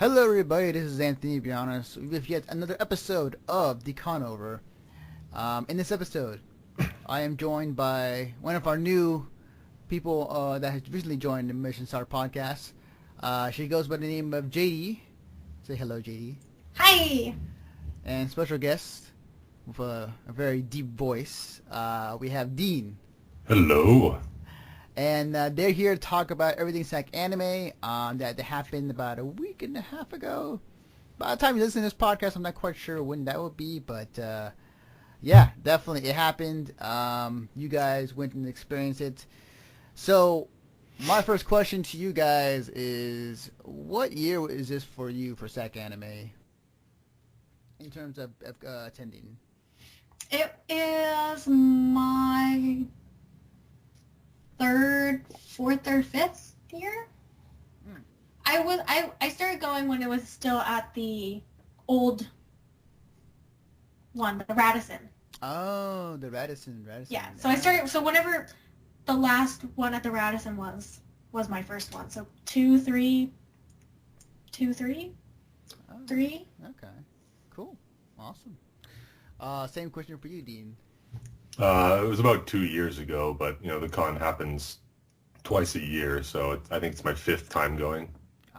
Hello, everybody. This is Anthony. To be honest, with yet another episode of the Conover. In this episode, I am joined by one of our new people that has recently joined the Mission Star podcast. She goes by the name of JD. Say hello, JD. Hi! And special guest with a very deep voice. We have Dean. Hello. And they're here to talk about everything Sack anime that happened about a week and a half ago. By the time you listen to this podcast, I'm not quite sure when that will be, but yeah, definitely it happened. You guys went and experienced it. So my first question to you guys is, what year is this for you for Sack anime in terms of attending? It is my fourth or fifth year. I started going when it was still at the old one, the Radisson. Oh, the Radisson. Yeah, so I started, so whenever the last one at the Radisson was my first one. So 2, 3. Oh, 3? okay. Cool. Awesome. Same question for you, Dean. It was about 2 years ago, but the con happens twice a year, so I think it's my fifth time going,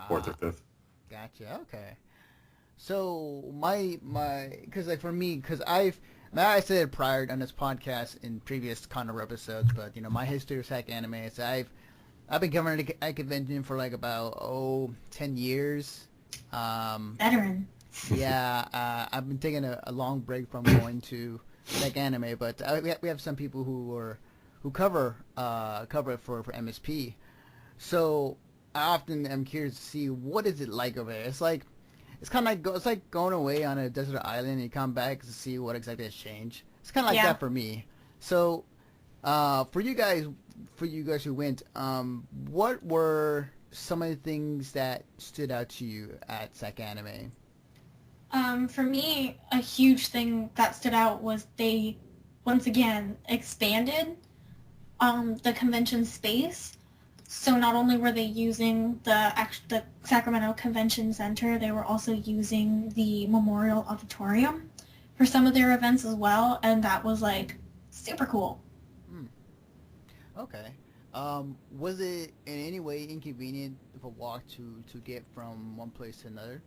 fourth or fifth. Gotcha. Okay. So because like for me, because I said it prior on this podcast in previous Conover episodes, but my history with Sack anime is I've been covering a convention for like about 10 years. Veteran. Yeah, I've been taking a long break from going to like anime, but we have some people who cover it for MSP. So I often am curious to see what is it like over there. It's kind of like it's like going away on a desert island and you come back to see what exactly has changed. It's kind of like that for me. So for you guys who went, what were some of the things that stood out to you at SAC Anime? For me, a huge thing that stood out was they, once again, expanded the convention space. So not only were they using the Sacramento Convention Center, they were also using the Memorial Auditorium for some of their events as well, and that was like super cool. Okay. Was it in any way inconvenient of a walk to get from one place to another?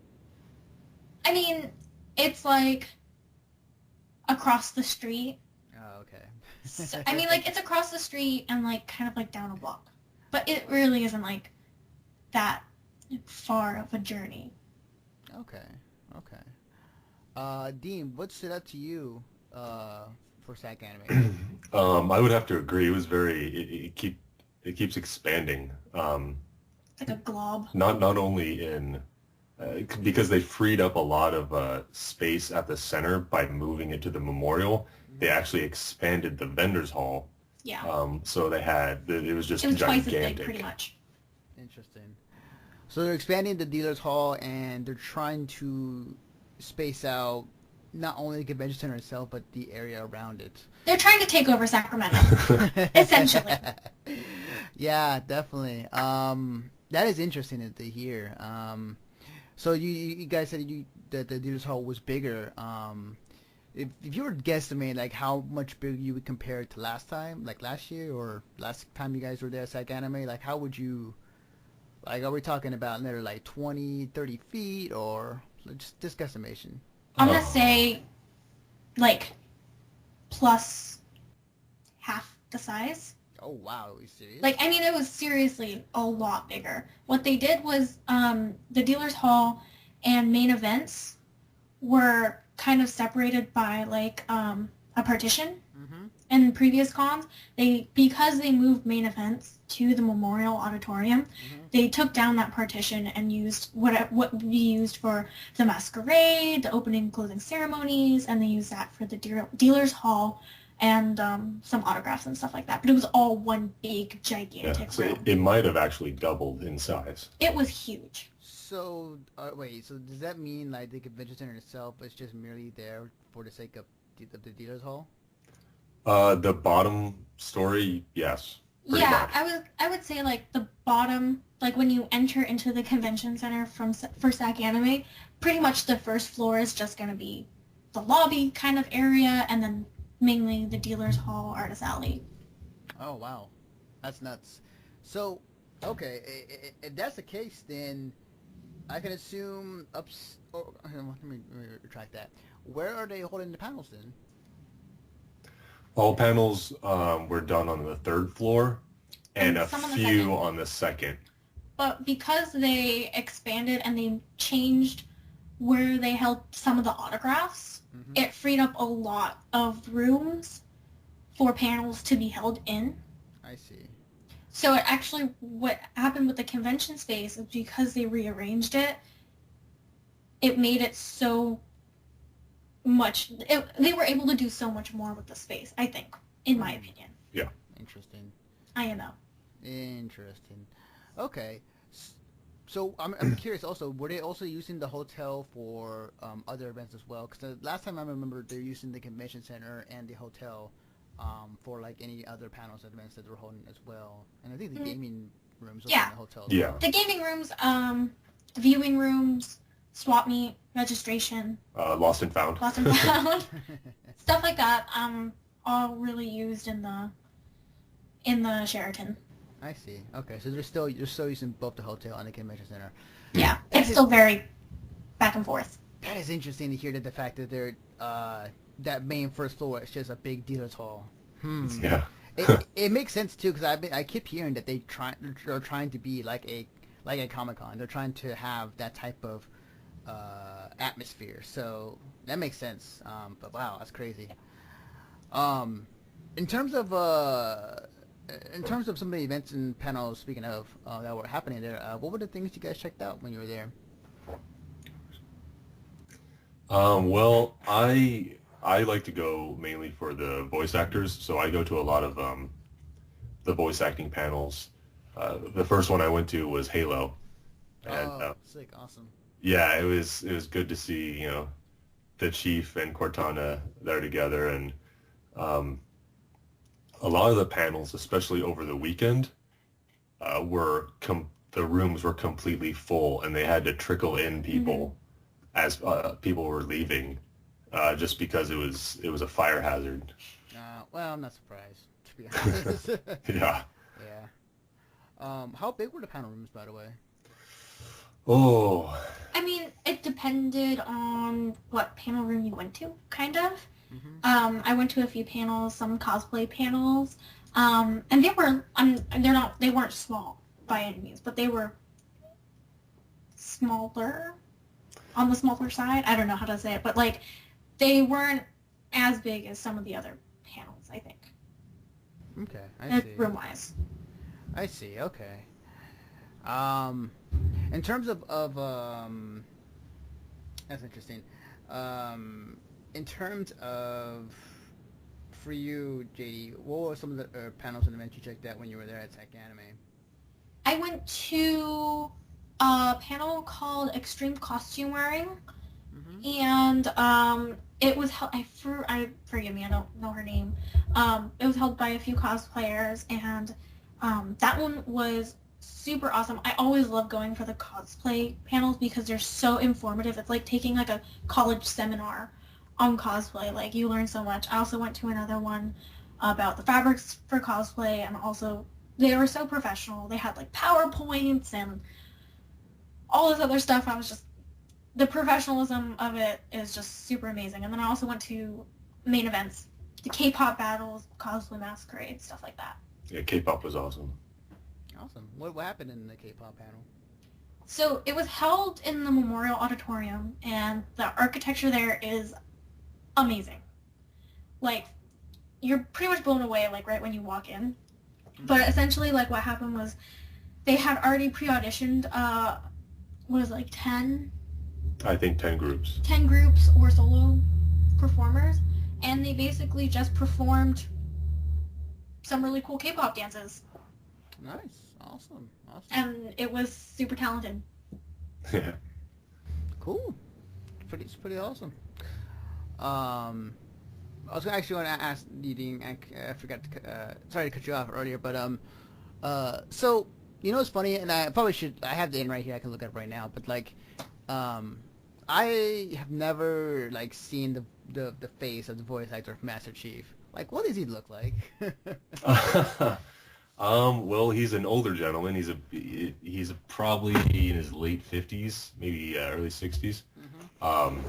I mean, it's like across the street. Oh, okay. So, I mean, like, it's across the street and like kind of like down a block. But it really isn't like that far of a journey. Okay. Dean, what stood out to you for SAC Anime? I would have to agree. It was it keeps expanding. It's like a glob. Not only in because they freed up a lot of space at the center by moving it to the memorial. They actually expanded the vendors hall. Yeah. So it was just it was gigantic. Twice as big, pretty much. Interesting. So they're expanding the dealer's hall and they're trying to space out not only the convention center itself, but the area around it. They're trying to take over Sacramento, essentially. Yeah, definitely. That is interesting to hear. So you guys said that the dealer's hall was bigger. If you were to guesstimate, like how much bigger you would compare it to last time, like last year or last time you guys were there at Sac Anime, like how would you, like are we talking about another like 20, 30 feet or just guesstimation? I'm going to say like plus half the size. Oh wow, are you serious? Like, I mean, it was seriously a lot bigger. What they did was the dealer's hall and main events were kind of separated by like a partition. In previous cons, because they moved main events to the Memorial Auditorium, they took down that partition and used what would be used for the masquerade, the opening and closing ceremonies, and they used that for the dealer's hall and some autographs and stuff like that. But it was all one big, gigantic room. It might have actually doubled in size. It was huge. So, wait, so does that mean like the convention center itself is just merely there for the sake of the dealer's hall? The bottom story, yes. pretty Yeah, much. I would say like the bottom, like when you enter into the convention center for SAC Anime, pretty much the first floor is just going to be the lobby kind of area, and then mainly the dealer's hall, artist alley. Oh wow, that's nuts. So, okay, if that's the case, then I can assume ups. Or, let me retract that. Where are they holding the panels then? All panels were done on the third floor, and And a some on the few second. on the second. But because they expanded and they changed where they held some of the autographs, Mm-hmm. it freed up a lot of rooms for panels to be held in. I see. So it actually, what happened with the convention space is because they rearranged it, it made it so much, they were able to do so much more with the space, I think, in my opinion. Yeah. Interesting. I know. Interesting. Okay. So I'm curious also, were they also using the hotel for other events as well? Because the last time I remember, they're using the convention center and the hotel for like any other panels or events that they're holding as well. And I think the gaming rooms also in Yeah. the hotel as Yeah. well. The gaming rooms, viewing rooms, swap meet, registration, Lost and Found. lost and found, stuff like that, all really used in the Sheraton. I see. Okay, so you're still using both the hotel and the convention center. Yeah, That it's is- still very back and forth. That is interesting to hear that the fact that they're that main first floor is just a big dealer's hall. Yeah. It makes sense too because I keep hearing that they're trying to be like a Comic-Con. They're trying to have that type of atmosphere. So that makes sense. But wow, that's crazy. In terms of some of the events and panels, speaking of that were happening there, what were the things you guys checked out when you were there? Well, I like to go mainly for the voice actors, so I go to a lot of the voice acting panels. The first one I went to was Halo, and Sick, awesome. yeah, it was good to see, you know, the Chief and Cortana there together, and a lot of the panels, especially over the weekend, the rooms were completely full, and they had to trickle in people as people were leaving, just because it was a fire hazard. Well, I'm not surprised, to be honest. Yeah. Yeah. How big were the panel rooms, by the way? Oh. I mean, it depended on what panel room you went to, kind of. Mm-hmm. I went to a few panels, some cosplay panels, and they weren't small by any means, but they were smaller, on the smaller side. I don't know how to say it, but like they weren't as big as some of the other panels, I think. Okay, I see. Room-wise. I see. Okay. In terms of that's interesting. In terms of for you, JD, what were some of the panels and events you checked out when you were there at Tech Anime? I went to a panel called Extreme Costume Wearing, and it was held. Forgive me, I don't know her name. It was held by a few cosplayers, and that one was super awesome. I always love going for the cosplay panels because they're so informative. It's like taking like a college seminar on cosplay. Like you learn so much. I also went to another one about the fabrics for cosplay, and also they were so professional. They had like PowerPoints and all this other stuff. The professionalism of it is just super amazing. And then I also went to main events, the K-pop battles, cosplay masquerade, stuff like that. Yeah, K-pop was awesome. Awesome. What happened in the K-pop panel? So it was held in the Memorial Auditorium, and the architecture there is amazing. Like, you're pretty much blown away, like, right when you walk in. But essentially, like, what happened was they had already pre-auditioned, 10? I think 10 groups. 10 groups or solo performers, and they basically just performed some really cool K-pop dances. Nice. Awesome. And it was super talented. Yeah. Cool. It's pretty awesome. I was actually going to ask Dean. I forgot to. Sorry to cut you off earlier, but so you know what's funny, and I probably should. I have the in right here. I can look at it right now. But like, um, I have never like seen the face of the voice actor of Master Chief. Like, what does he look like? Well, he's an older gentleman. He's probably in his late 50s, maybe early 60s. Um,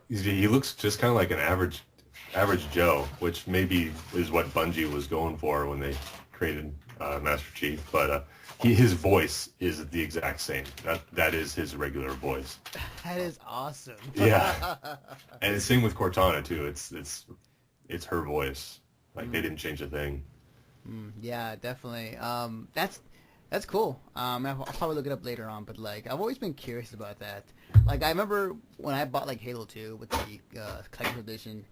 he looks just kind of like an average Joe, which maybe is what Bungie was going for when they created Master Chief. But his voice is the exact same. That is his regular voice. That is awesome. Yeah, and the same with Cortana too. It's her voice. Like they didn't change a thing. Yeah, definitely. That's cool. I'll probably look it up later on, but like I've always been curious about that. Like I remember when I bought like Halo 2 with the collector's edition,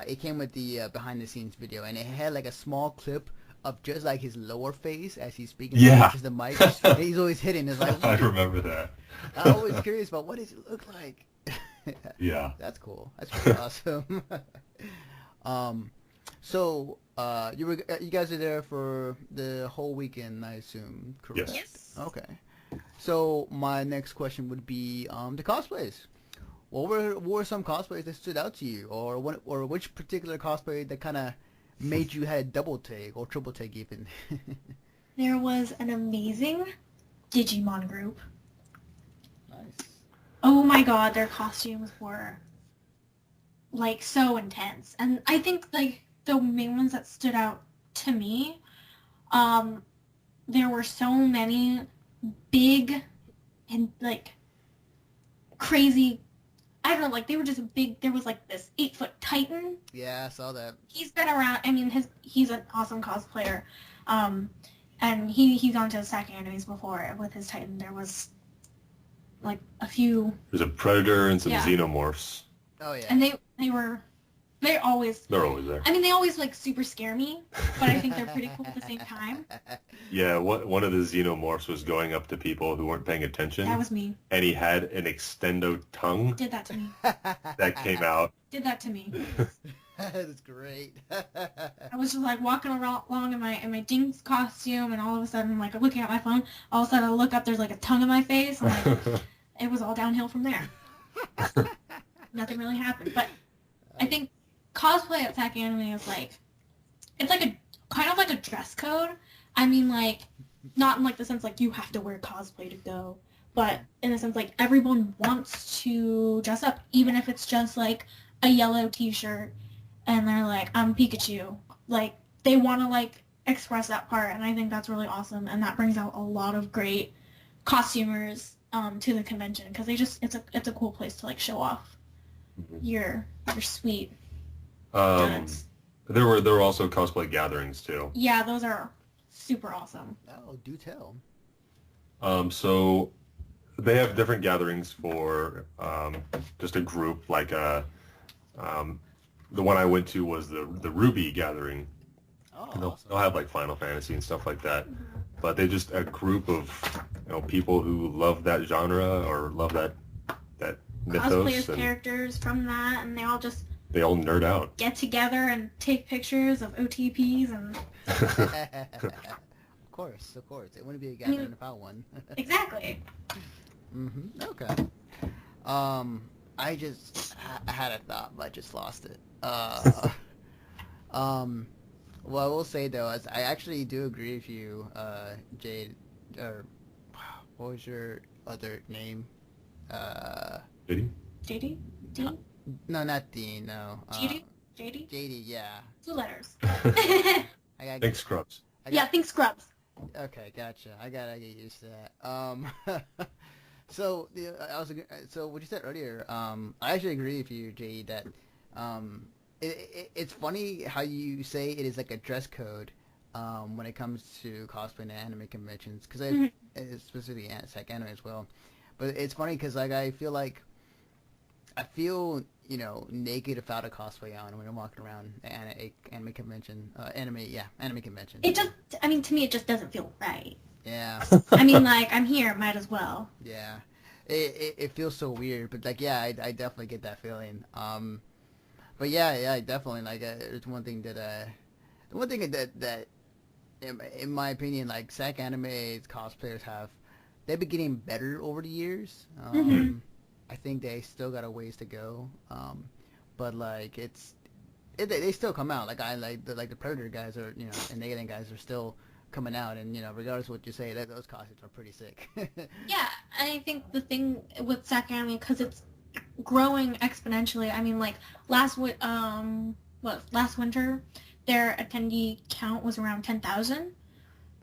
it came with the behind the scenes video, and it had like a small clip of just like his lower face as he's speaking. Yeah. Just the mic. And he's always hitting. It's like I remember that. I'm always curious about what does he look like. Yeah. That's cool. That's pretty awesome. So you guys are there for the whole weekend, I assume, correct? Yes. Yes. Okay. So my next question would be the cosplays. What were some cosplays that stood out to you, or which particular cosplay that kind of made you had a double take or triple take even? There was an amazing Digimon group. Nice. Oh my god, their costumes were like so intense. And I think like the main ones that stood out to me, there were so many big and like crazy, I don't know, like they were just big. There was like this 8-foot Titan. Yeah, I saw that. He's been around. I mean, he's an awesome cosplayer. And he's gone to Sack Animes before with his Titan. There was like a few. There's a Predator and some Yeah. Xenomorphs. Oh yeah. And they're always. They're always there. I mean, they always like super scare me, but I think they're pretty cool at the same time. Yeah, one of the Xenomorphs was going up to people who weren't paying attention, That was me. and he had an extendo tongue Did that to me. that came out. Did that to me. That's great. I was just like walking along in my Jinx costume, and all of a sudden, like looking at my phone, all of a sudden I look up, there's like a tongue in my face. I'm like, it was all downhill from there. Nothing really happened, but I think cosplay at Sack Anime is like, it's like a kind of like a dress code. I mean, like, not in like the sense like you have to wear cosplay to go, but in the sense like everyone wants to dress up, even if it's just like a yellow T-shirt, and they're like, I'm Pikachu. Like, they want to like express that part, and I think that's really awesome, and that brings out a lot of great costumers to the convention, because it's a cool place to like show off your sweet guns. There were also cosplay gatherings too. Yeah, those are super awesome. Oh, do tell. So they have different gatherings for just a group. Like the one I went to was the Ruby gathering. Oh, And they'll, awesome. they'll have like Final Fantasy and stuff like that. But they're just a group of people who love that genre or love that mythos, Cosplay as and characters from that, and they all just they all nerd out. get together and take pictures of OTPs and Of course. It wouldn't be a gathering without one. exactly. Okay. I had a thought, but I just lost it. Well, I will say though, I actually do agree with you, Jade. Or what was your other name? Did he? JD? Dean? No, not Dean. No. JD? JD? JD. Yeah. 2 letters. I got. Thanks, Scrubs. Yeah, think Scrubs. Okay, gotcha. I gotta get used to that. So what you said earlier, I actually agree with you, Jade, that it's funny how you say it is like a dress code when it comes to cosplay and anime conventions, because it's specifically Sack Anime as well. But it's funny because like I feel naked without a cosplay on when I'm walking around anime convention, anime convention. It just, I mean, to me, it just doesn't feel right. Yeah. I mean, like, I'm here, might as well. Yeah. It feels so weird, but like, yeah, I definitely get that feeling. But But yeah, definitely. Like, it's one thing that in my opinion, like SAC anime's cosplayers they've been getting better over the years. Mm-hmm. I think they still got a ways to go. But like they still come out. Like the Predator guys are, and the Alien guys are still coming out, and regardless of what you say, those costumes are pretty sick. Yeah, and I think the thing with SAC anime, because it's growing exponentially. I mean, like last winter, their attendee count was around 10,000.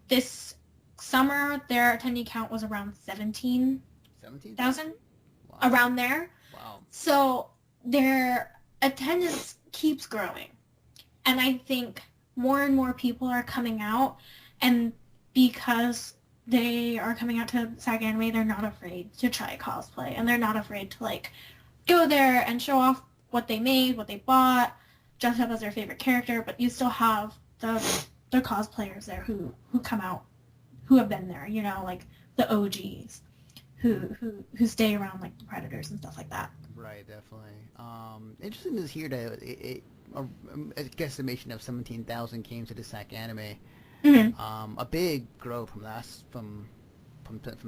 This summer, their attendee count was around 17,000, 17,000? Wow. around there. Wow. So their attendance keeps growing, and I think more and more people are coming out, and because they are coming out to SAG Anime, they're not afraid to try cosplay, and they're not afraid to like go there and show off what they made, what they bought, dress up as their favorite character. But you still have the cosplayers there who come out, who have been there, like the OGs, who stay around, like the Predators and stuff like that. Right, definitely. Interesting to hear that a guesstimation of 17,000 came to the SAC anime. Mm-hmm. A big growth from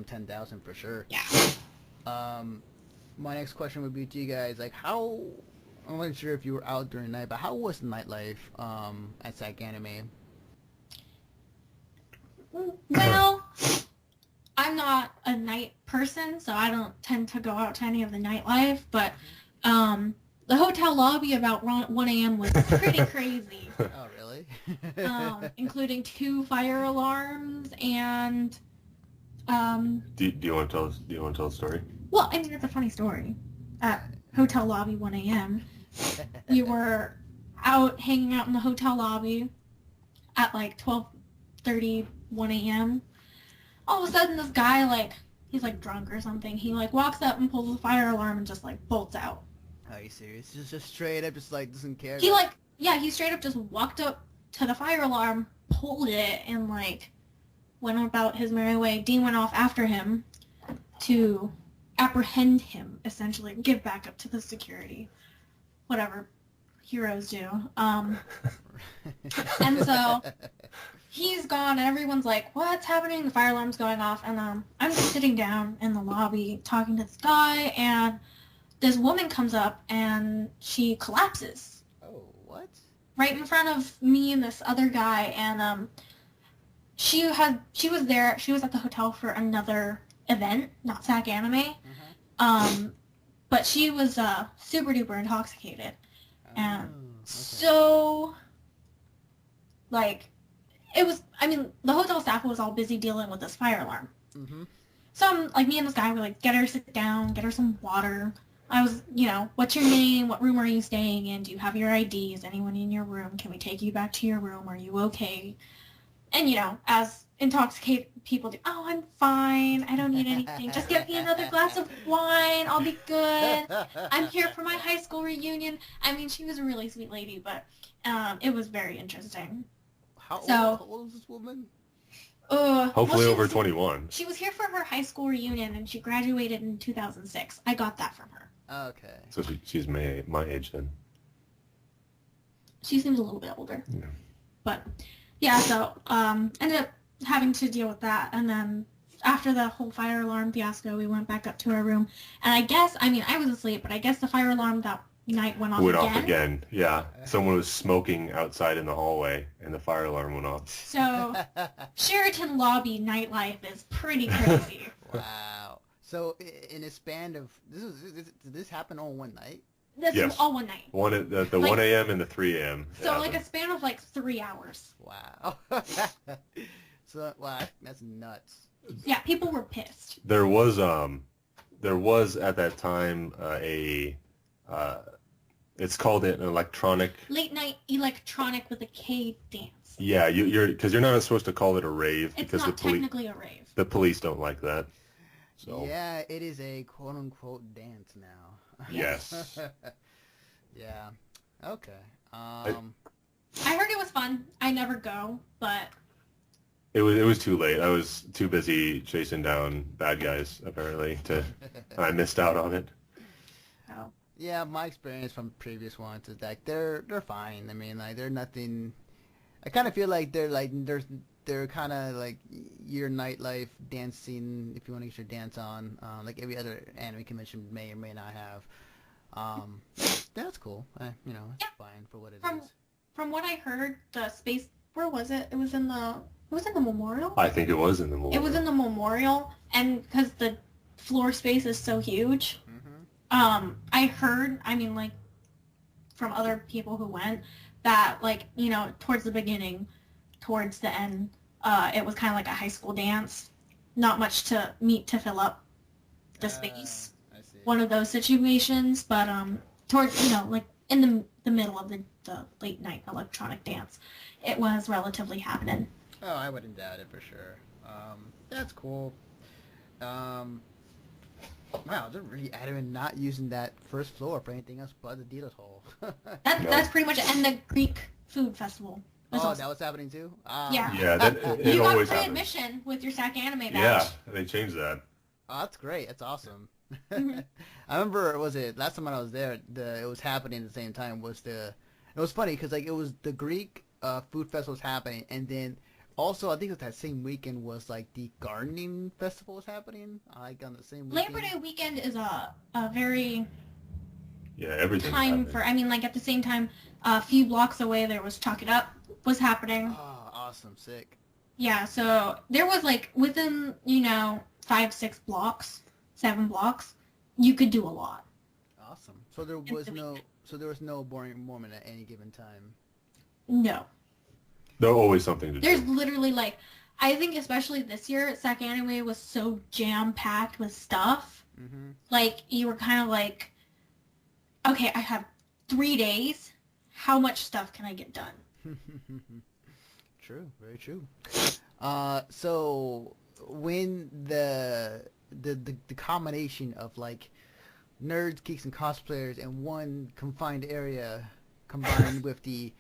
10,000 for sure. Yeah. My next question would be to you guys, like, I'm not sure if you were out during the night, but how was the nightlife at SAC anime? Well, I'm not a night person, so I don't tend to go out to any of the nightlife, but the hotel lobby about 1 a.m. was pretty crazy. Oh, really? Including 2 fire alarms and... Do you want to tell us? Do you want to tell the story? Well, I mean, it's a funny story. At hotel lobby 1 a.m., we were out hanging out in the hotel lobby at like 12:30, 1 a.m. All of a sudden, this guy, like, he's like drunk or something. He like walks up and pulls the fire alarm and just like bolts out. Are you serious? Just straight up, just like doesn't care. He straight up just walked up to the fire alarm, pulled it, and like went about his merry way. Dean went off after him to apprehend him, essentially, and give back up to the security. Whatever heroes do. And so he's gone, and everyone's like, what's happening? The fire alarm's going off, and I'm just sitting down in the lobby talking to this guy, and this woman comes up, and she collapses. Oh, what? Right in front of me and this other guy, and she was there. She was at the hotel for another event, not SAC Anime. But she was super duper intoxicated, and so like it was. I mean, the hotel staff was all busy dealing with this fire alarm. Mm-hmm. So like me and this guy were like, get her sit down, get her some water. I was, what's your name? What room are you staying in? Do you have your ID? Is anyone in your room? Can we take you back to your room? Are you okay? And, as intoxicated people do, oh, I'm fine. I don't need anything. Just get me another glass of wine. I'll be good. I'm here for my high school reunion. I mean, she was a really sweet lady, but it was very interesting. How old is this woman? Hopefully over 21. She was here for her high school reunion, and she graduated in 2006. I got that from her. Okay. So she's my age then. She seems a little bit older. Yeah. But, yeah, so ended up having to deal with that. And then after the whole fire alarm fiasco, we went back up to our room. And I was asleep, but I guess the fire alarm that night went off again. Yeah. Someone was smoking outside in the hallway, and the fire alarm went off. So Sheraton lobby nightlife is pretty crazy. Wow. So in a span of did this happen all one night? This was all one night. The 1 a.m. and the 3 a.m. So like a span of like 3 hours. Wow. So wow, that's nuts. Yeah, people were pissed. There was at that time it's called an electronic late night electronic with a K dance. Yeah, because you're not supposed to call it a rave it's because not technically a rave. The police don't like that. So yeah, it is a quote unquote dance now. Yes. Yeah. Okay. I heard it was fun. I never go, but it was too late. I was too busy chasing down bad guys apparently I missed out on it. Oh. Yeah, my experience from previous ones is like they're fine. I mean, like they're nothing. I kind of feel like they're kind of like your nightlife dancing if you want to get your dance on, like every other anime convention may or may not have. Um, that's cool. It's Yeah, fine for what it from is. from what I heard, the space, where was it? It was in the memorial. I think it was in the It was memorial. in the memorial, and because the floor space is so huge, Hmm. I heard, I mean, like, from other people who went, that, like, towards the beginning, towards the end, it was kind of like a high school dance. Not much to meet to fill up the space. I see. One of those situations, but towards, like, in the middle of the late night electronic dance, it was relatively happening. Oh, I wouldn't doubt it for sure. That's cool. Um, wow, they're really adamant not using that first floor for anything else but the dealer's hall. That's pretty much it. And the Greek food festival was Oh, also. that was happening too? Yeah. Yeah, that it You got always free happens. admission with your SAC anime badge. Yeah, they changed that. Oh, that's great. That's awesome. Mhm. I remember, was it last time when I was there? It was happening at the same time. It was funny because like it was the Greek food festival was happening, and then also I think it was that same weekend was like the gardening festival was happening, like on the same weekend. Labor Day weekend is a very Yeah, everything's time happening. for. I mean, like at the same time, a few blocks away there was Chalk It Up was happening. Oh, awesome, sick. Yeah, so there was like within 5, 6 blocks, 7 blocks, you could do a lot. Awesome. So there In was the no, weekend. so there was no boring moment at any given time. No, There's always something to there's do. literally like, I think especially this year, SAC Anime was so jam packed with stuff. Mm-hmm. Like you were kind of like, okay, I have 3 days. How much stuff can I get done? True, very true. So when the combination of like nerds, geeks, and cosplayers in one confined area, combined with the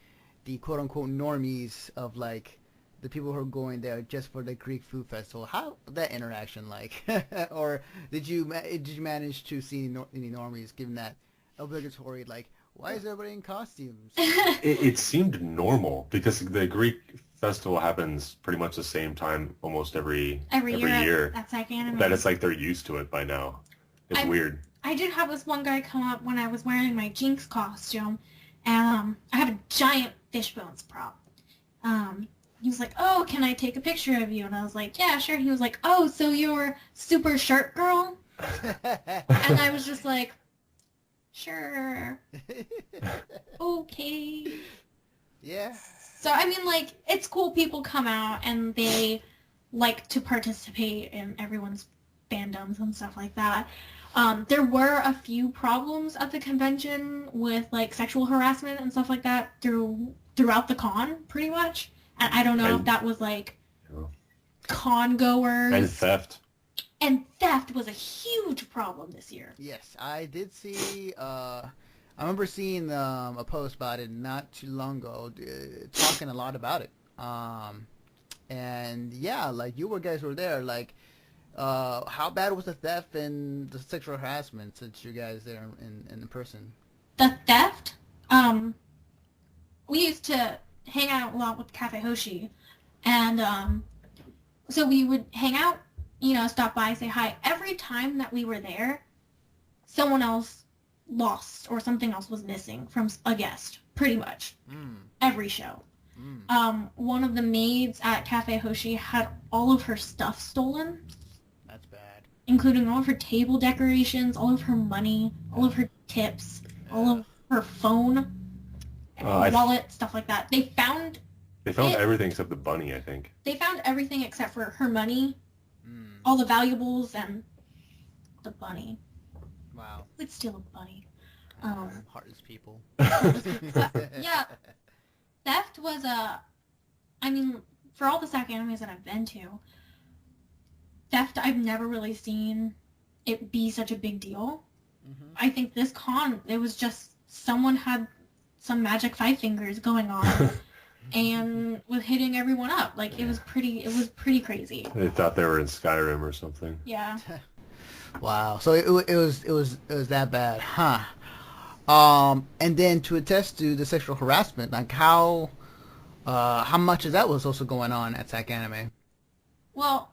quote unquote normies of like the people who are going there just for the Greek food festival, how that interaction like, or did you manage to see any normies given that obligatory like why is everybody in costumes? It seemed normal because the Greek festival happens pretty much the same time almost every Every year year. at SAC Anime. That it's like they're used to it by now. It's I- weird. I did have this one guy come up when I was wearing my Jinx costume, and I have a giant Fishbones prop. He was like, "Oh, can I take a picture of you?" And I was like, "Yeah, sure." He was like, "Oh, so you're Super Shark Girl?" And I was just like, "Sure, okay." Yeah. So I mean, like, it's cool people come out and they like to participate in everyone's fandoms and stuff like that. There were a few problems at the convention with like sexual harassment and stuff like that throughout the con, pretty much. And I don't know if And- that was like Yeah. con goers. And theft. And theft was a huge problem this year. Yes, I did see. I remember seeing a post about it not too long ago, talking a lot about it. And yeah, like guys were there. Like, how bad was the theft and the sexual harassment since you guys there in person? The theft, we used to hang out a lot with Cafe Hoshi, and so we would hang out, stop by, say hi. Every time that we were there, someone else lost or something else was missing from a guest, pretty much. Mm, Every show. mm, One of the maids at Cafe Hoshi had all of her stuff stolen, that's bad. including all of her table decorations, all of her money, all of her tips, all of her phone, wallet, stuff like that. They found everything except the bunny, I think. everything except for her money, Mm, all the valuables, and the bunny. wow. Who would steal a bunny? Heartless people. Yeah. Theft was I mean, for all the SAC animes that I've been to, theft I've never really seen it be such a big deal. Mhm. I think this con, it was just someone had some magic five fingers going on and was hitting everyone up. Like it was pretty crazy. They thought they were in Skyrim or something. Yeah. Wow. So it was that bad, huh? And then to attest to the sexual harassment, like how much of that was also going on at SAC Anime? Well,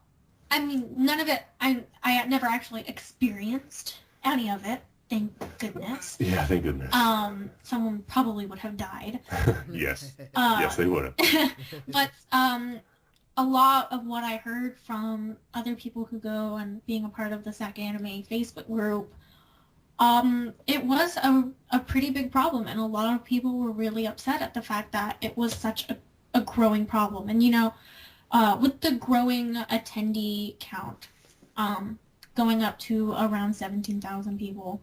I mean, none of it. I never actually experienced any of it. Thank goodness. Yeah, thank goodness. Someone probably would have died. Yes. Yes, they would have. But a lot of what I heard from other people who go and being a part of the SAC Anime Facebook group, it was a pretty big problem, and a lot of people were really upset at the fact that it was such a growing problem. And, with the growing attendee count, going up to around 17,000 people,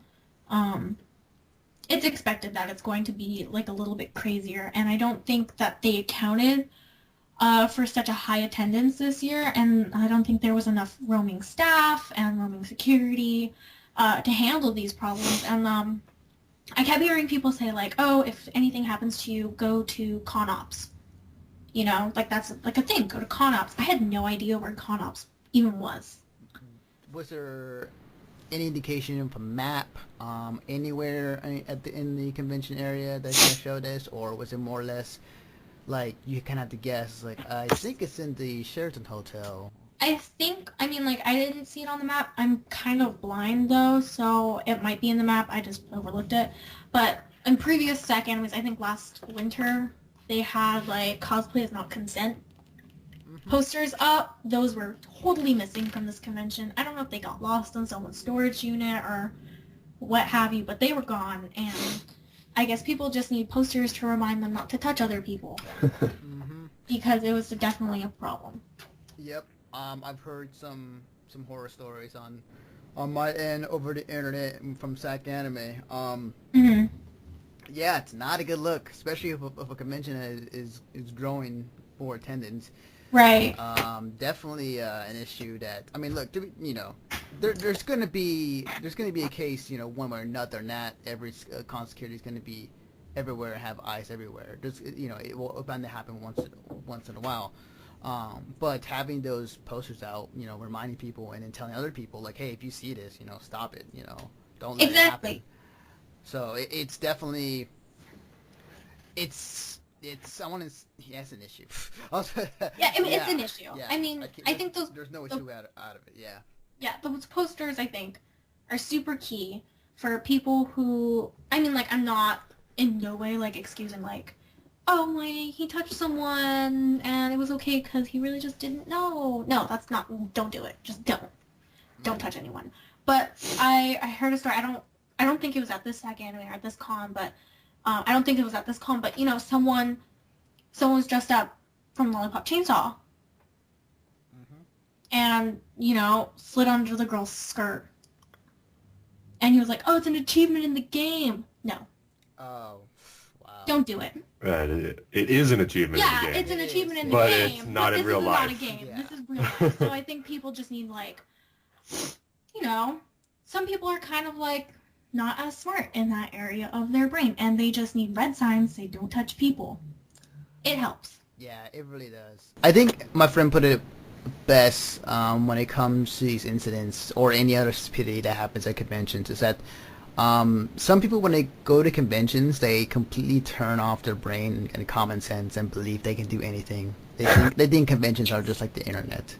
it's expected that it's going to be like a little bit crazier, and I don't think that they accounted for such a high attendance this year, and I don't think there was enough roaming staff and roaming security to handle these problems. And I kept hearing people say, like, oh, if anything happens to you, go to ConOps. Like that's like a thing, go to ConOps. I had no idea where ConOps even was. Was there any indication of a map anywhere in the convention area that kind of showed this, or was it more or less like you kind of have to guess? Like, I think it's in the Sheraton Hotel. I mean, like, I didn't see it on the map. I'm kind of blind, though, so it might be in the map. I just overlooked it. But in previous SAC animes, I think last winter, they had, like, cosplay is not consent posters up. Those were totally missing from this convention. I don't know if they got lost on someone's storage unit or what have you, but they were gone, and I guess people just need posters to remind them not to touch other people. Because it was definitely a problem. Yep. I've heard some horror stories on my end over the internet from SAC Anime. Yeah, it's not a good look, especially if a convention is growing for attendance. Right. Definitely an issue that, I mean, look, there's gonna be a case, one way or another. Not every con security is gonna be everywhere and have eyes everywhere. There's, it will bound to happen once in a while. But having those posters out, reminding people and then telling other people, like, hey, if you see this, stop it, don't let it happen. So it's definitely, it's it's an issue. Yeah, I mean, it's an issue. Yeah. I mean, I think there's no issue out of it. Yeah. Yeah, those posters, I think, are super key for people who, I mean, like, I'm not in no way, like, excusing, like, oh, he touched someone and it was okay because he really just didn't know. No, that's not, don't do it. Just don't. Don't touch anyone. But I heard a story, I don't think it was at this SAC anime or at this con, but, I don't think it was at this con, but, someone was dressed up from Lollipop Chainsaw and, slid under the girl's skirt. And he was like, oh, it's an achievement in the game. No. Oh, wow. Don't do it. It is an achievement in the game. Yeah, it's an achievement in the but game. It's not but in real life. This is not a game. Yeah. This is real life. So I think people just need, like, some people are kind of, like, not as smart in that area of their brain. And they just need red signs say, don't touch people. It helps. Yeah, it really does. I think my friend put it best when it comes to these incidents or any other stupidity that happens at conventions is that some people, when they go to conventions, they completely turn off their brain and common sense and believe they can do anything. They think conventions are just like the internet.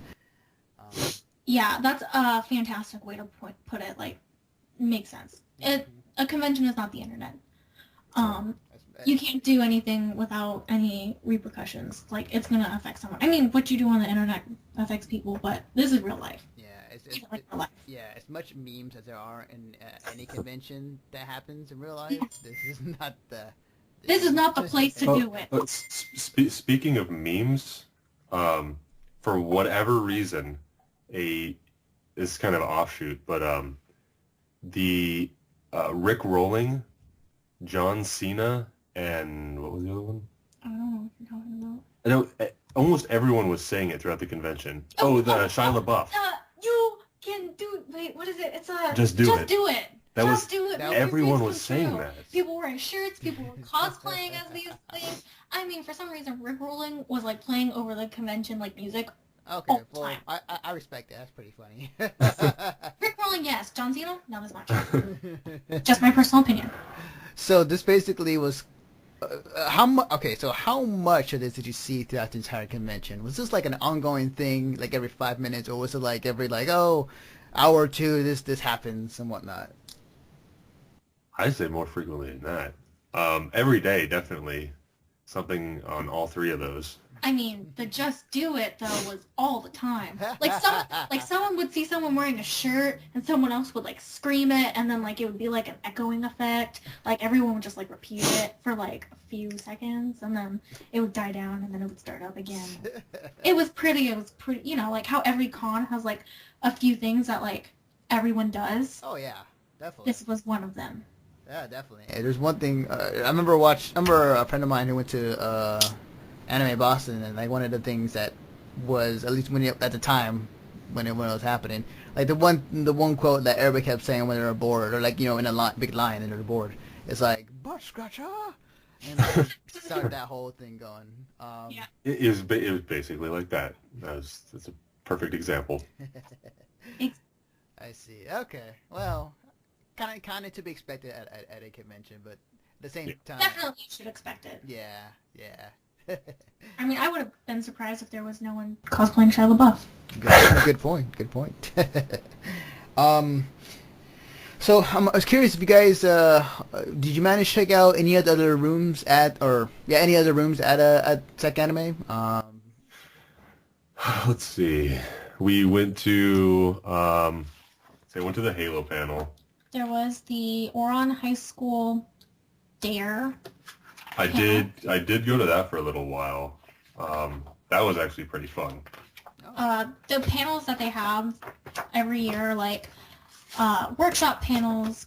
Yeah, that's a fantastic way to put it. Like, makes sense. A convention is not the internet. You can't do anything without any repercussions. Like, it's going to affect someone. I mean, what you do on the internet affects people, but this is real life. Yeah, real life. Yeah, as much memes as there are in any convention that happens in real life, this is not the... This is not the place to do it. Speaking of memes, for whatever reason, this is kind of an offshoot, but the Rick Rolling, John Cena, and what was the other one? I don't know what you're talking about. I know almost everyone was saying it throughout the convention. Shia LaBeouf. You can do. Wait, what is it? It's Just do it. Do it. Just do it. Everyone was saying that. People wearing shirts. People were cosplaying as these things. I mean, for some reason, Rick Rolling was like playing over the convention like music. Okay, well, I respect that. That's pretty funny. Rick Rolling, yes. John Cena, not as much. Just my personal opinion. So this basically was how much? Okay, so how much of this did you see throughout the entire convention? Was this like an ongoing thing, like every 5 minutes, or was it like every like hour or two? This happens and whatnot. I say more frequently than that. Every day, definitely something on all three of those. I mean, the just do it though was all the time. Like someone would see someone wearing a shirt and someone else would like scream it and then like it would be like an echoing effect. Like everyone would just like repeat it for like a few seconds and then it would die down and then it would start up again. It was pretty, like how every con has like a few things that like everyone does. Oh yeah, definitely. This was one of them. Yeah, definitely. Hey, there's one thing I remember a friend of mine who went to Anime Boston, and like one of the things that was at least at the time when it was happening, like the one quote that everybody kept saying when they were bored, or like in a big line and they're bored, it's like butt scratcher, and like, started that whole thing going. Yeah. It was basically like that. That's a perfect example. I see. Okay. Well, kind of to be expected at a convention, but at the same time, Definitely you should expect it. yeah, yeah. I mean, I would have been surprised if there was no one cosplaying Shia LaBeouf. Good point. Good point. um, so I was curious if you guys did you manage to check out any of the other rooms any other rooms at Sec Anime? Let's see. We went to went to the Halo panel. There was the Oron High School Dare. I did go to that for a little while. That was actually pretty fun. The panels that they have every year, like workshop panels,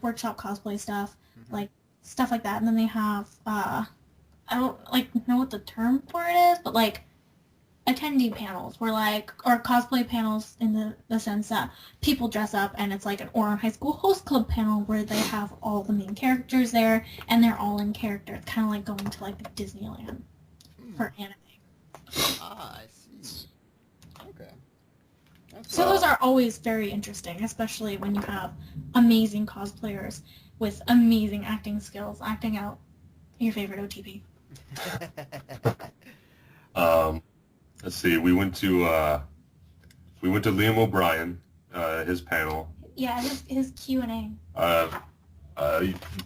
workshop cosplay stuff, like stuff like that. And then they have I don't like know what the term for it is, but like attendee panels or cosplay panels in the sense that people dress up and it's like an Oron High School host club panel where they have all the main characters there and they're all in character. It's kind of like going to like Disneyland for anime. I see. Okay. So those are always very interesting, especially when you have amazing cosplayers with amazing acting skills acting out your favorite OTP. Let's see. We went to Liam O'Brien, his panel. Yeah, his Q&A.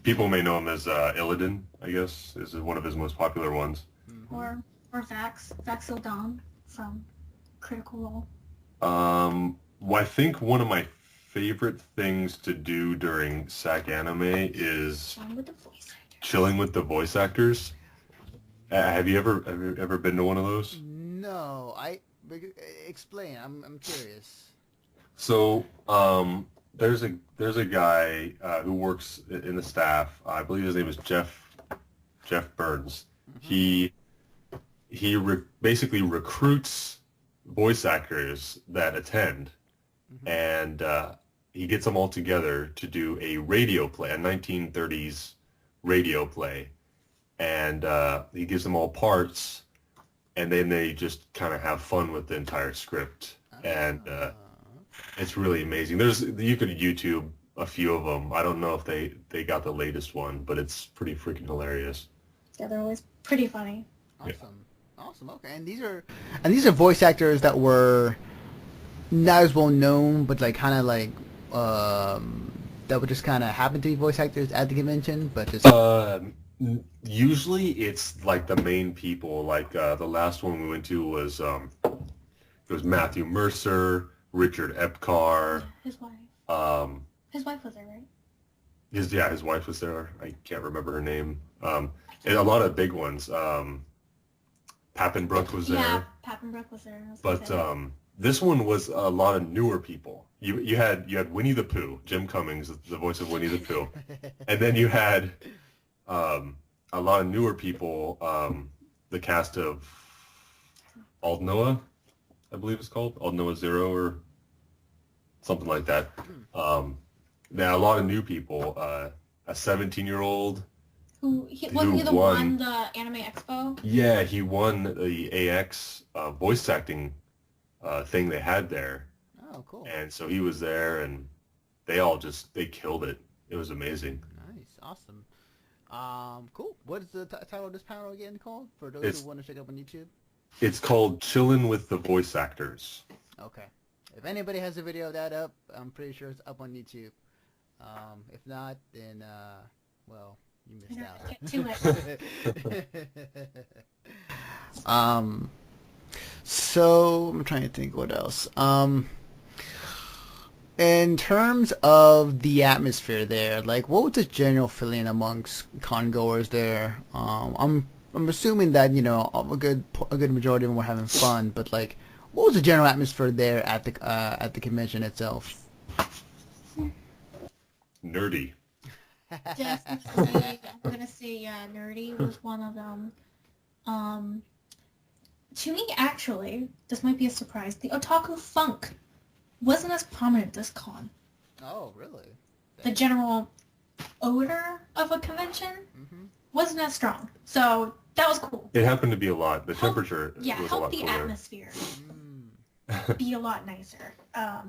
People may know him as Illidan, I guess, is one of his most popular ones. Or Vaxil Dom from Critical Role. Well, I think one of my favorite things to do during SAC Anime is chilling with the voice actors. Have you ever been to one of those? No, explain. I'm curious. So, there's a guy who works in the staff. I believe his name is Jeff Burns. Mm-hmm. He basically recruits voice actors that attend, mm-hmm. and he gets them all together to do a radio play, a 1930s radio play, and he gives them all parts. And then they just kind of have fun with the entire script, and it's really amazing. You could YouTube a few of them. I don't know if they got the latest one, but it's pretty freaking hilarious. Yeah, they're always pretty funny. Awesome. Okay, and these are voice actors that were not as well known, but like kind of like that would just kind of happen to be voice actors at the convention, but just. Usually it's like the main people. Like the last one we went to was it was Matthew Mercer, Richard Epcar. His wife. His wife was there, right? His wife was there. I can't remember her name. And a lot of big ones. Pappenbrook was there. Yeah, Pappenbrook was there. But this one was a lot of newer people. You had Winnie the Pooh, Jim Cummings, the voice of Winnie the Pooh, and then you had. A lot of newer people, the cast of Ald Noah, I believe it's called, Ald Noah Zero or something like that. Now a lot of new people, a 17-year-old. Wasn't he the one the Anime Expo? Yeah, he won the AX voice acting thing they had there. Oh, cool. And so he was there, and they killed it. It was amazing. Nice. Awesome. Cool. What is the title of this panel again called? For those It's who want to check up on YouTube. it's called Chillin' with the Voice Actors. Okay. If anybody has a video of that up, I'm pretty sure it's up on YouTube. If not, then well, you missed Get to it. out. So I'm trying to think what else. In terms of the atmosphere there, like what was the general feeling amongst con goers there? I'm assuming that a good majority of them were having fun, but like what was the general atmosphere there at the convention itself? Nerdy. Definitely, I'm gonna say yeah, nerdy was one of them. Um, to me, actually, this might be a surprise. The otaku funk wasn't as prominent this con. Oh, really? The general odor of a convention Mm-hmm. wasn't as strong, so that was cool. It happened to be a lot. The temperature was a help lot the cooler. atmosphere be a lot nicer. But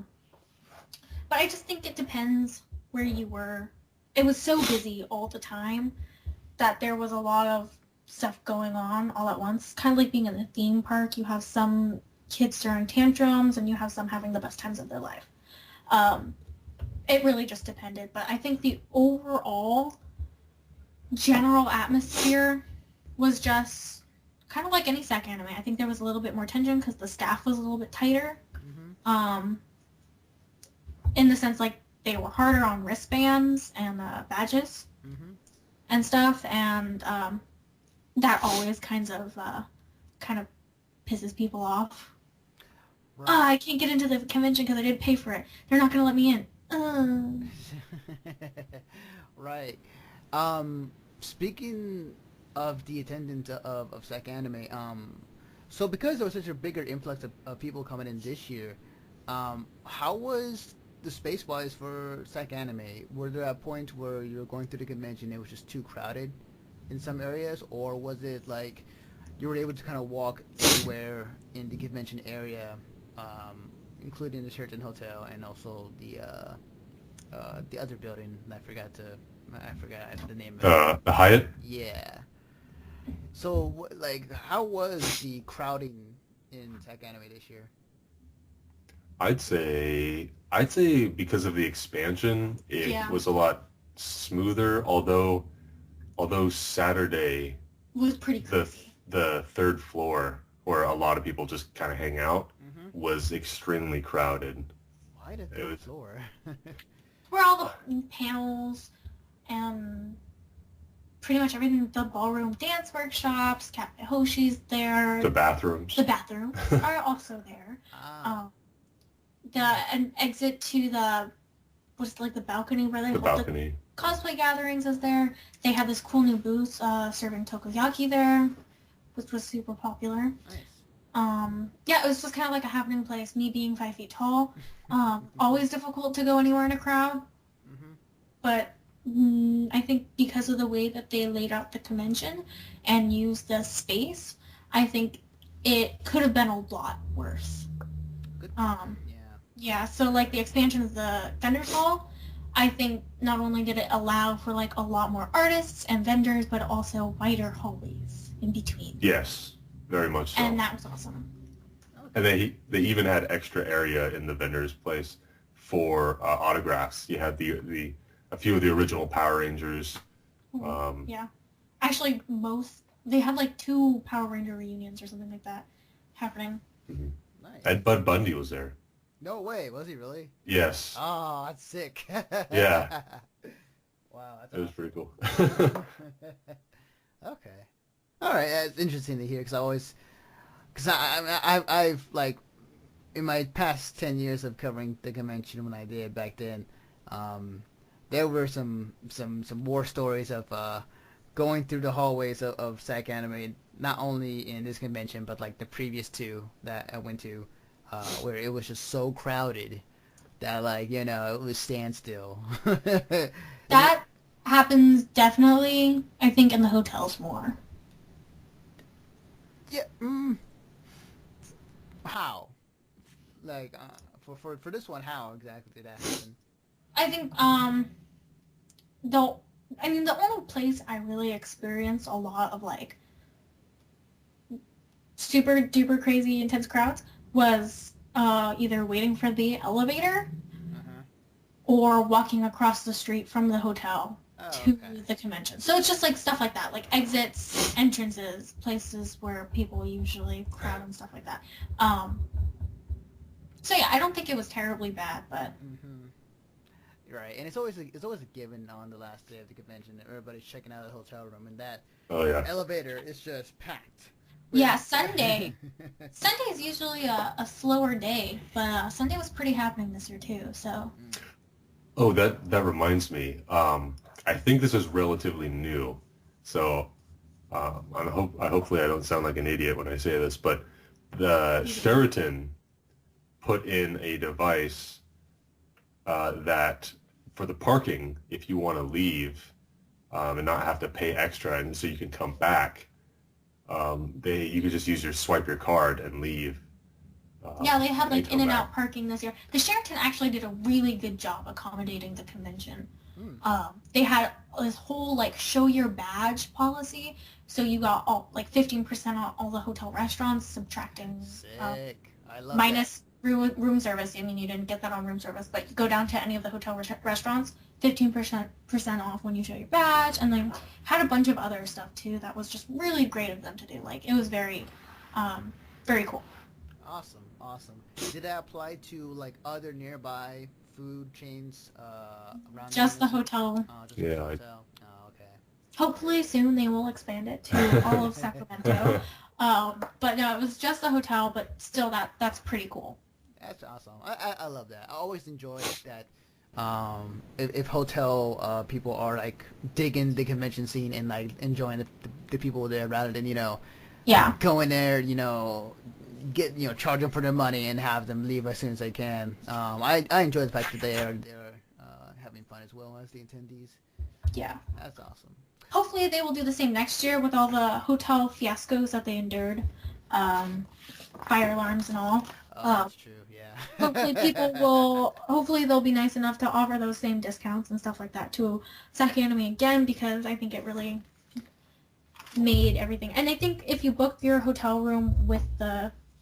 I just think it depends where you were. It was so busy all the time that there was a lot of stuff going on all at once. Kind of like being in a theme park. You have some kids throwing tantrums and you have some having the best times of their life. It really just depended. But I think the overall general atmosphere was just kind of like any SAC anime. I think there was a little bit more tension because the staff was a little bit tighter. Mm-hmm. In the sense like they were harder on wristbands and badges and stuff, and that always kind of pisses people off. Right. I can't get into the convention because I didn't pay for it. They're not going to let me in. Right. Speaking of the attendance of SAC Anime, so because there was such a bigger influx of people coming in this year, how was the space-wise for SAC Anime? Were there at points where you were going through the convention it was just too crowded in some areas, or was it like you were able to kind of walk anywhere in the convention area, including the Sheraton Hotel and also the other building? I forgot the name of it. The Hyatt. Yeah. So, like, how was the crowding in Tech Anime this year? I'd say because of the expansion, it Yeah. was a lot smoother. Although Saturday, It was pretty crazy. the third floor where a lot of people just kind of hang out Mm-hmm. was extremely crowded. Why the It third was- floor? Where all the panels and pretty much everything, the ballroom dance workshops, Cafe Hoshi's there. The bathrooms. The bathrooms are also there. Ah. An exit to the balcony where they The hold balcony. the cosplay gatherings is there. They had this cool new booth serving takoyaki there, which was super popular. Nice. Yeah, it was just kind of like a happening place. Me being 5 feet tall, always difficult to go anywhere in a crowd. Mm-hmm. But I think because of the way that they laid out the convention and used the space, I think it could have been a lot worse. Good. Yeah. Yeah. So like the expansion of the vendors hall, I think not only did it allow for like a lot more artists and vendors, but also wider hallways in between. Yes, very much so. And that was awesome. And they even had extra area in the vendor's place for autographs. You had a few of the original Power Rangers. Yeah. Actually, they had like 2 Power Ranger reunions or something like that happening. Nice. And Bud Bundy was there. No way. Was he really? Yes. Oh, that's sick. Yeah. Wow. That's It was awesome. pretty cool. Okay. All right. It's interesting to hear because I've like in my past 10 years of covering the convention when I did back then, there were some war stories of going through the hallways of SAC Anime, not only in this convention but like the previous 2 that I went to, where it was just so crowded that like it was standstill. That happens definitely, I think, in the hotels more. Yeah. How? Like for this one, how exactly did that happen? I think the I mean, the only place I really experienced a lot of like super duper crazy intense crowds was either waiting for the elevator Uh-huh. or walking across the street from the hotel Oh, to okay. the convention. So it's just like stuff like that, like exits, entrances, places where people usually crowd and stuff like that. So yeah, I don't think it was terribly bad, but Mm-hmm. Right, and it's always a given on the last day of the convention that everybody's checking out of the hotel room, and that Oh yeah. elevator is just packed. yeah, Sunday is usually a slower day, but Sunday was pretty happening this year too. So Oh, that reminds me. I think this is relatively new, so hopefully I don't sound like an idiot when I say this, but the Sheraton put in a device that for the parking, if you want to leave and not have to pay extra, and so you can come back, you could just swipe your card and leave. yeah, they had And like in come and back. out parking this year. The Sheraton actually did a really good job accommodating the convention. Hmm. They had this whole like show your badge policy, so you got all like 15% on all the hotel restaurants, subtracting Sick. I love minus room service. I mean, you didn't get that on room service, but you go down to any of the hotel restaurants, 15% off when you show your badge, and then had a bunch of other stuff too. That was just really great of them to do. Like it was very cool. that. Awesome, awesome. Did that apply to like other nearby food chains around Just the convention? hotel. Just Yeah, the hotel. Oh, okay. Hopefully soon they will expand it to all of Sacramento. But no, it was just the hotel, but still that's pretty cool. That's awesome. I love that. I always enjoy that. If hotel people are like digging the convention scene and like enjoying the people there rather than Yeah. going there get charge them for their money and have them leave as soon as they can. I enjoy the fact that they're having fun as well as the attendees. Yeah. That's awesome. Hopefully they will do the same next year with all the hotel fiascos that they endured, fire alarms and all. That's true. Yeah. Hopefully they'll be nice enough to offer those same discounts and stuff like that to Sac Anime again, because I think it really made everything. And I think if you book your hotel room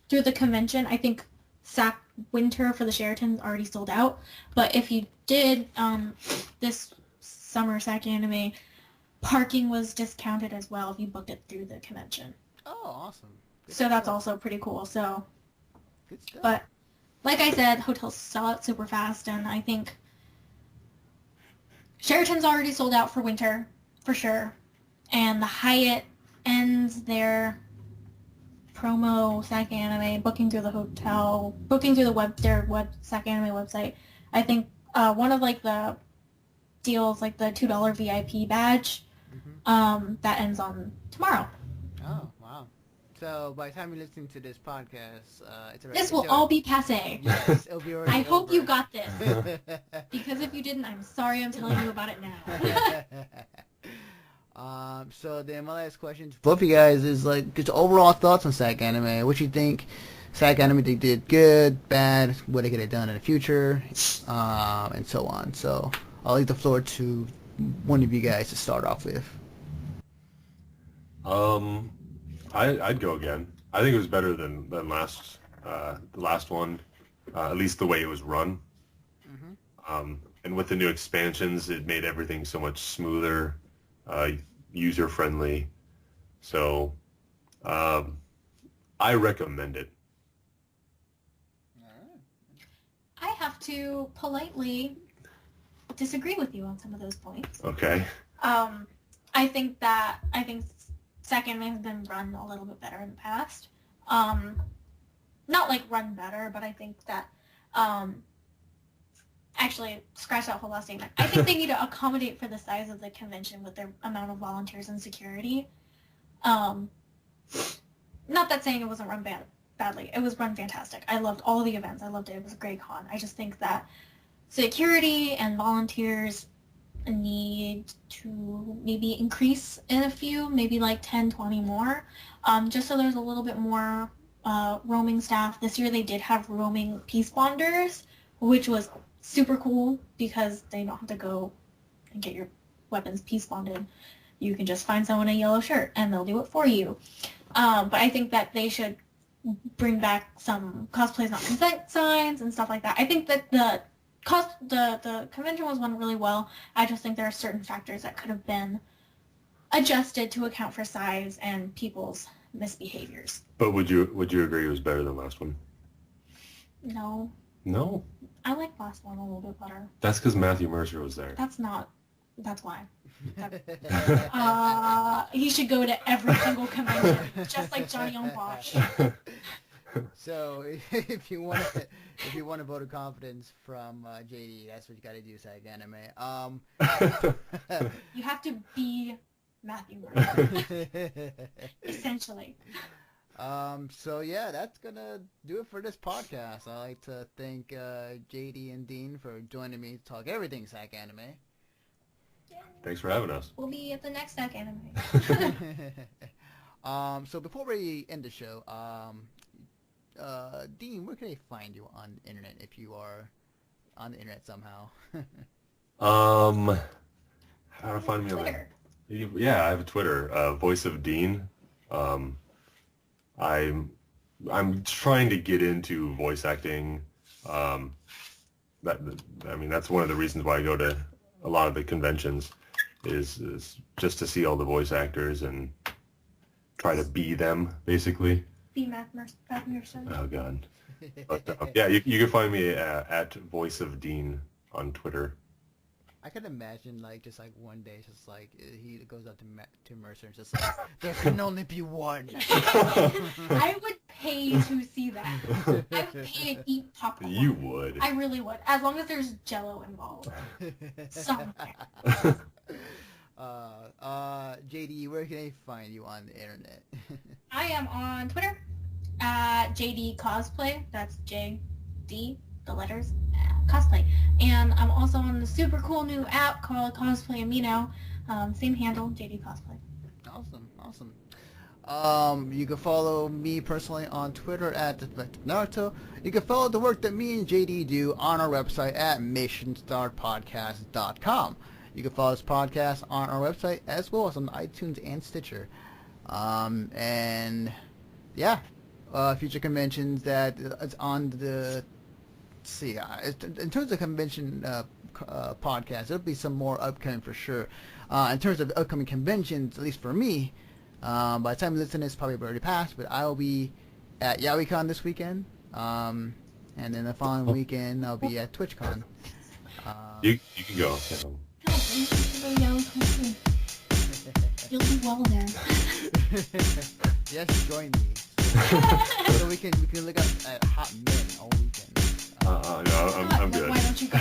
through the convention, I think Sac Winter for the Sheraton's already sold out. But if you did this summer Sac Anime, parking was discounted as well if you booked it through the convention. Oh, awesome. Good So that's stuff. also pretty cool. So, Good stuff. but like I said, hotels sell out super fast, and I think Sheraton's already sold out for winter, for sure. And the Hyatt ends their promo Sac Anime booking through the hotel, booking through their Sac Anime website. I think one of like the deals, like the $2 VIP badge, that ends on tomorrow. Oh, wow. So by the time you're listening to this podcast, it's already. This will all be passé. Yes, it'll be already I hope over. you got this. Because if you didn't, I'm sorry I'm telling you about it now. So then my last question to both of you guys is like just overall thoughts on SAC Anime. What you think SAC Anime they did good, bad, what they could have done in the future, and so on. So I'll leave the floor to one of you guys to start off with. I'd go again. I think it was better than the last one, at least the way it was run. And with the new expansions, it made everything so much smoother, user friendly. So I recommend it. I have to politely disagree with you on some of those points. Okay. I think Sac Anime has been run a little bit better in the past. Not like run better, but I think that actually, scratch that whole last statement. I think they need to accommodate for the size of the convention with their amount of volunteers and security. Not that saying it wasn't run badly. It was run fantastic. I loved all the events. I loved it. It was a great con. I just think that security and volunteers need to maybe increase in a few, maybe like 10, 20 more, just so there's a little bit more roaming staff. This year they did have roaming peace bonders, which was super cool because they don't have to go and get your weapons peace bonded. You can just find someone in a yellow shirt and they'll do it for you. But I think that they should bring back some cosplays not consent signs and stuff like that. I think that the convention went really well. I just think there are certain factors that could have been adjusted to account for size and people's misbehaviors. But would you agree it was better than last one? No. No? I like last one a little bit better. That's because Matthew Mercer was there. That's why. He should go to every single convention, just like Johnny on Bosch. So if you want a vote of confidence from JD, that's what you got to do, SAG Anime. You have to be Matthew Mercer, essentially. So yeah, that's gonna do it for this podcast. I'd like to thank JD and Dean for joining me to talk everything SAG Anime. Thanks for having us. We'll be at the next SAG Anime. So before we end the show, Dean, where can I find you on the internet if you are on the internet somehow? How to find me on Twitter. Yeah, I have a Twitter, Voice of Dean. I'm trying to get into voice acting. That's one of the reasons why I go to a lot of the conventions is just to see all the voice actors and try to be them, basically. Be Matthew Mercer. Oh God. But, yeah, you can find me at Voice of Dean on Twitter. I can imagine just one day, just like he goes up to Mercer and just like, there can only be one. I would pay to see that. I would pay to eat popcorn. You would. I really would, as long as there's Jello involved. Somewhere. JD, where can I find you on the internet? I am on Twitter at JD Cosplay. That's JD, the letters, cosplay. And I'm also on the super cool new app called Cosplay Amino. Same handle, JD Cosplay. Awesome. You can follow me personally on Twitter at Naruto. You can follow the work that me and JD do on our website at missionstartpodcast.com. You can follow this podcast on our website as well as on iTunes and Stitcher. And yeah, future conventions that it's on the. Let's see, in terms of convention podcasts, there'll be some more upcoming for sure. In terms of upcoming conventions, at least for me, by the time you listen to this, probably already passed, but I will be at YaoiCon this weekend, and then the following weekend I'll be at TwitchCon. You can go. You'll do well there. Yes, join me. So we can look up at hot men all weekend. No, I'm good. Why don't you go?